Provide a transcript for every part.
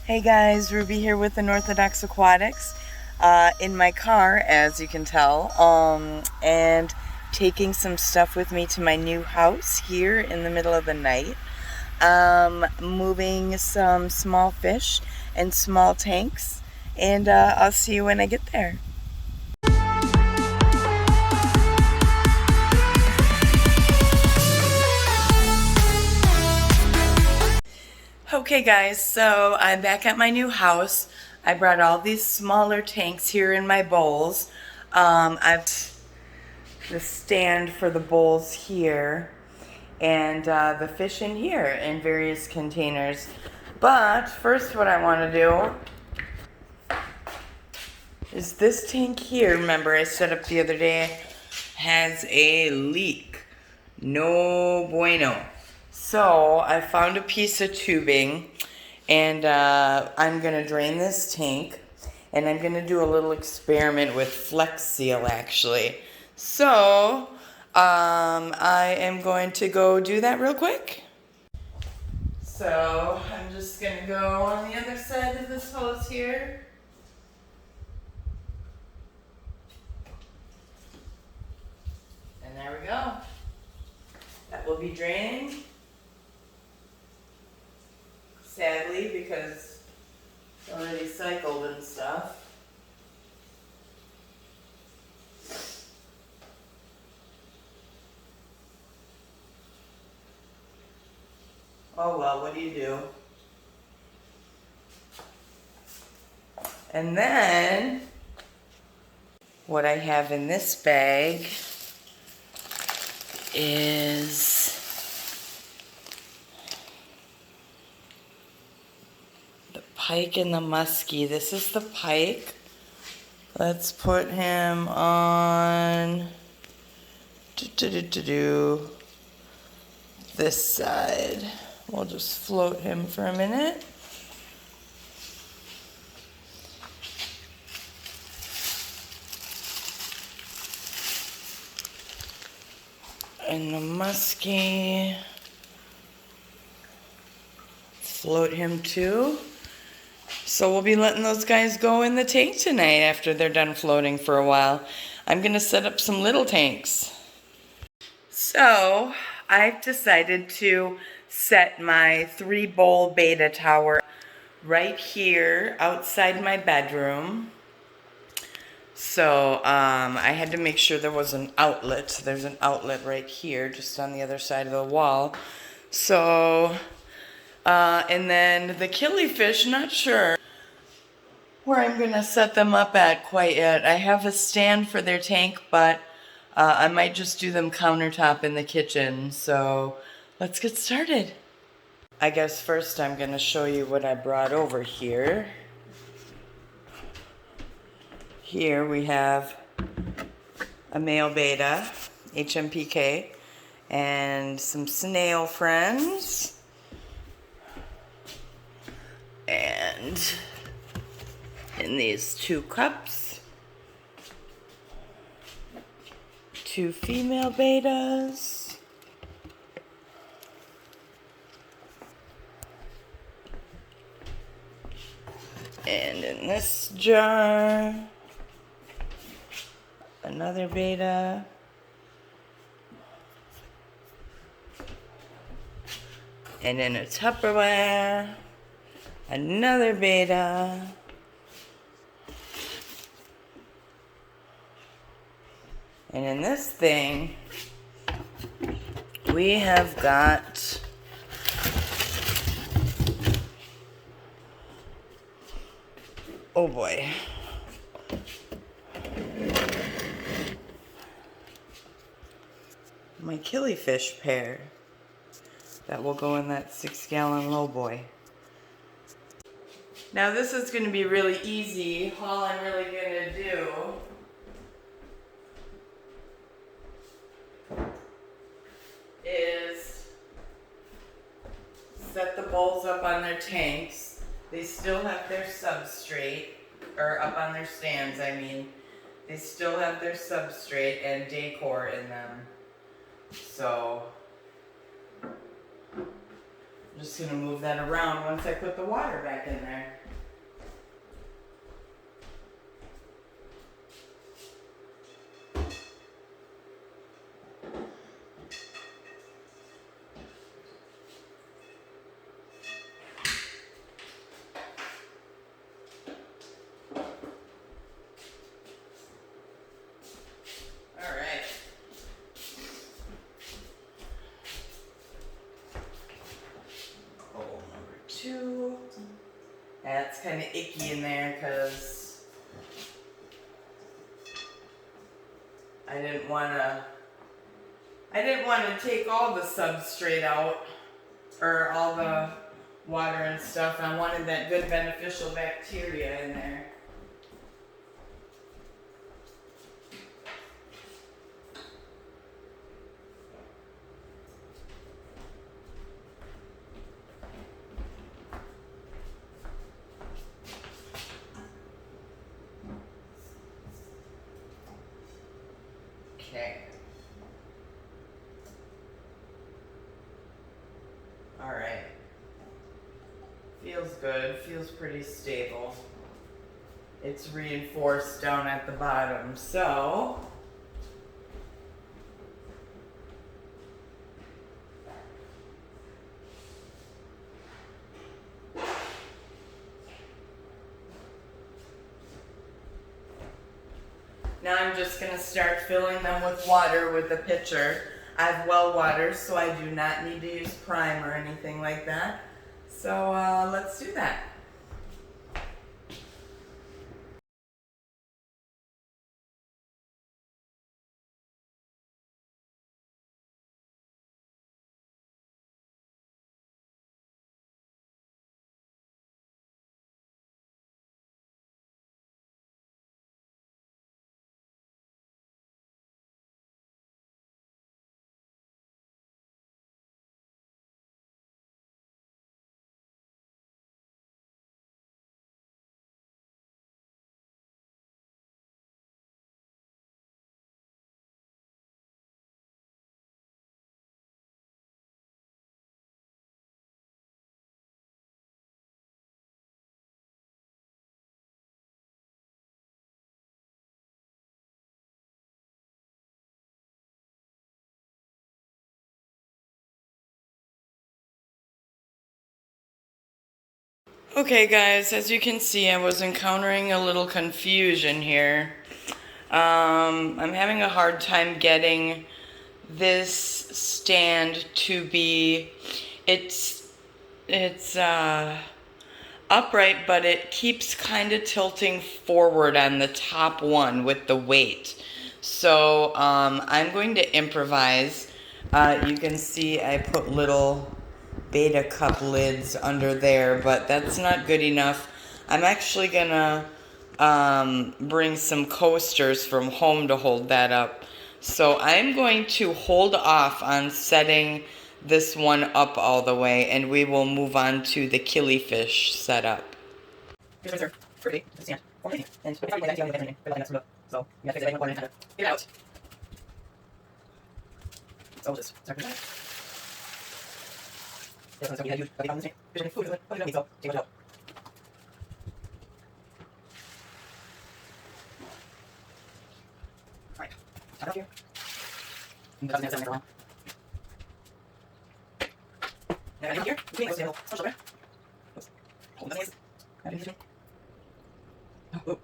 Hey guys, Ruby here with Unorthodox Aquatics in my car, as you can tell, and taking some stuff with me to my new house here in the middle of the night. Moving some small fish and small tanks, and I'll see you when I get there. Okay guys, so I'm back at my new house. I brought all these smaller tanks here in my bowls. I've the stand for the bowls here and the fish in here in various containers. But first what I want to do is this tank here, remember I set up the other day, has a leak. No bueno. So I found a piece of tubing and I'm going to drain this tank and I'm going to do a little experiment with Flex Seal actually. So I am going to go do that real quick. So I'm just going to go on the other side of this hose here. And there we go. That will be draining. Sadly, because it's already cycled and stuff. Oh well, what do you do? And then, what I have in this bag is the pike and the muskie. This is the pike. Let's put him on this side. We'll just float him for a minute. And the muskie, float him too. So we'll be letting those guys go in the tank tonight after they're done floating for a while. I'm gonna set up some little tanks. So I've decided to set my 3-bowl betta tower right here outside my bedroom. So I had to make sure there was an outlet. There's an outlet right here, just on the other side of the wall. So, and then the killifish, not sure where I'm going to set them up at quite yet. I have a stand for their tank, but I might just do them countertop in the kitchen. So let's get started. I guess first I'm going to show you what I brought over here. Here we have a male betta, HMPK, and some snail friends. And in these 2 cups, 2 female bettas. And in this jar, another betta. And in a Tupperware, another betta. And in this thing, we have got oh boy. My killifish pair that will go in that 6-gallon lowboy. Now this is going to be really easy. All I'm really going to do is set the bowls up on their tanks. They still have their substrate, or up on their stands, I mean. They still have their substrate and decor in them. So I'm just going to move that around once I put the water back in there. That's kind of icky in there because I didn't want to take all the substrate out or all the water and stuff. I wanted that good beneficial bacteria in there. Okay. All right. Feels good. Feels pretty stable. It's reinforced down at the bottom. So now I'm just going to start filling them with water with the pitcher. I have well water, so I do not need to use prime or anything like that. So let's do that. Okay guys, as you can see, I was encountering a little confusion here. I'm having a hard time getting this stand to be, it's upright, but it keeps kind of tilting forward on the top one with the weight. So I'm going to improvise. You can see I put little betta cup lids under there, but that's not good enough. I'm actually gonna bring some coasters from home to hold that up. So I'm going to hold off on setting this one up all the way, and we will move on to the killifish setup. Here's my for the stand. And so you have to get it out. So we'll just start with that. So we have used the food, but you don't need so take it out. Alright, top up here. And that's the next and here, between those little social there. Oops. Hold the knees. Oh.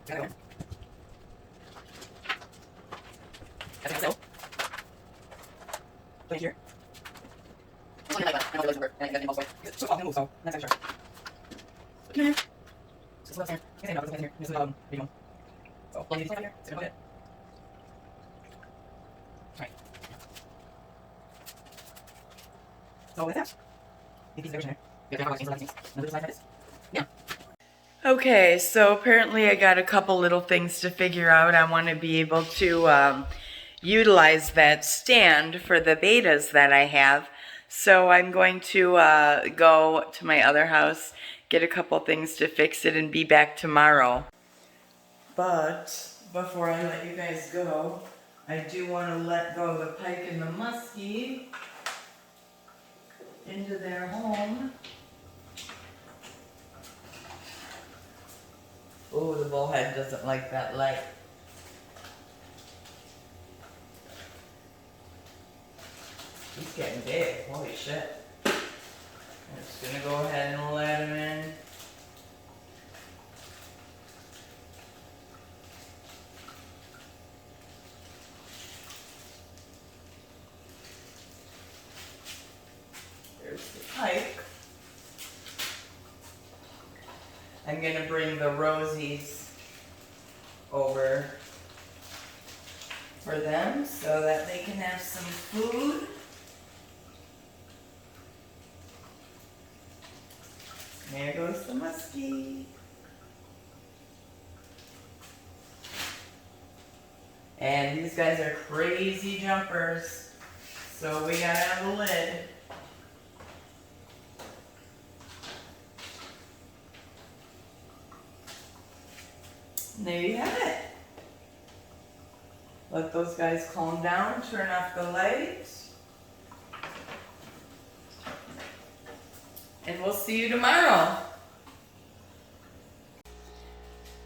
Got it going. That's it, so. Put it here. I know the legs work, and I can also. It's so often move, so that's extra. Come here. Just left hand. You can say no, here. This is the big one. So, plug these here. Sit about it. Alright. So, with that, the piece of there. You have to have all these things. Another slide like this. Yeah. Okay, so apparently I got a couple little things to figure out. I want to be able to utilize that stand for the bettas that I have. So I'm going to go to my other house, get a couple things to fix it, and be back tomorrow. But before I let you guys go, I do want to let go of the pike and the muskie into their home. Oh, the bullhead doesn't like that light. He's getting big, holy shit. I'm just gonna go ahead and let him in. There's the pipe. I'm gonna bring the rosies over for them so that they can have some food. There goes the muskie. And these guys are crazy jumpers, so we gotta have a lid. And there you have it. Let those guys calm down, turn off the lights. And we'll see you tomorrow.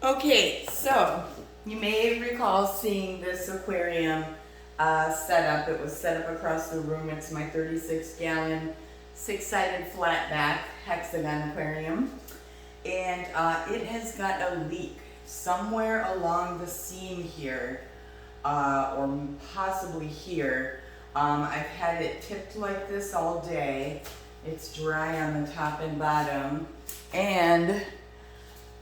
Okay, so you may recall seeing this aquarium set up. It was set up across the room. It's my 36-gallon, 6-sided flat back hexagon aquarium. And it has got a leak somewhere along the seam here, or possibly here. I've had it tipped like this all day. It's dry on the top and bottom, and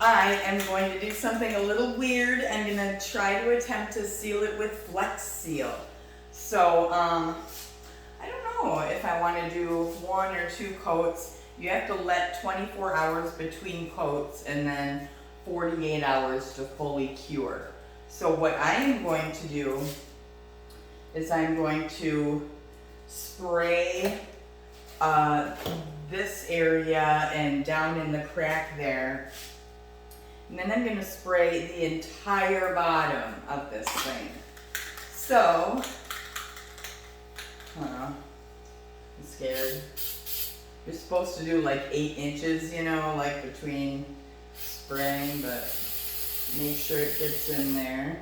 I am going to do something a little weird. I'm going to try to attempt to seal it with Flex Seal. So I don't know if I want to do 1 or 2 coats. You have to let 24 hours between coats and then 48 hours to fully cure. So what I am going to do is I'm going to spray this area and down in the crack there. And then I'm going to spray the entire bottom of this thing. So, I'm scared. You're supposed to do like 8 inches, you know, like between spraying, but make sure it gets in there.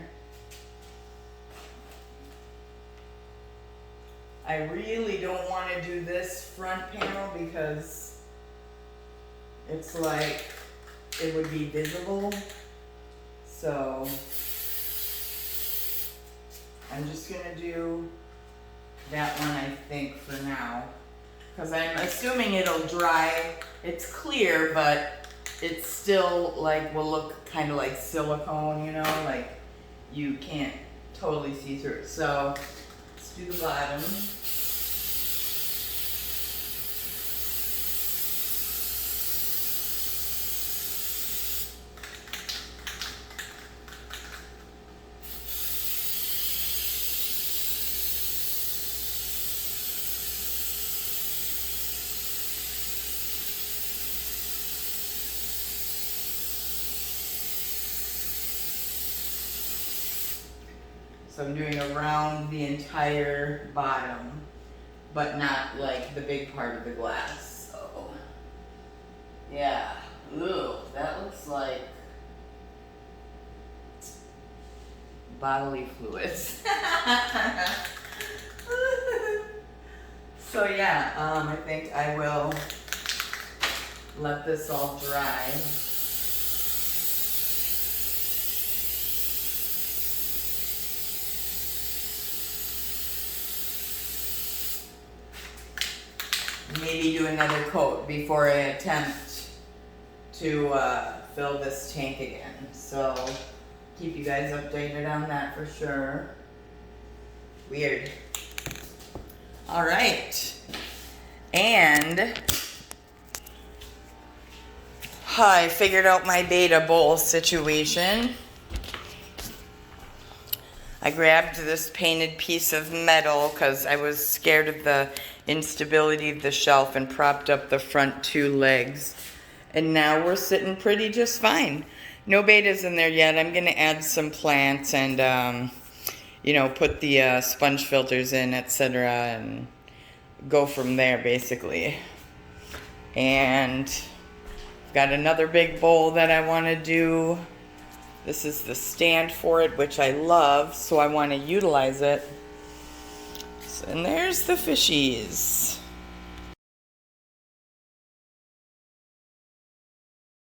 I really don't want to do this front panel because it's like it would be visible. So I'm just going to do that one, I think, for now. Because I'm assuming it'll dry. It's clear, but it's still like will look kind of like silicone, you know, like you can't totally see through it. So let's do the bottom. So I'm doing around the entire bottom, but not like the big part of the glass. So, yeah. Ooh, that looks like bodily fluids. So yeah, I think I will let this all dry. Maybe do another coat before I attempt to fill this tank again. So keep you guys updated on that for sure. Weird. All right. And I figured out my betta bowl situation. I grabbed this painted piece of metal because I was scared of the instability of the shelf and propped up the front 2 legs. And now we're sitting pretty just fine. No bettas in there yet. I'm going to add some plants and, you know, put the sponge filters in, etc. And go from there basically. And I've got another big bowl that I want to do. This is the stand for it, which I love, so I want to utilize it. And there's the fishies.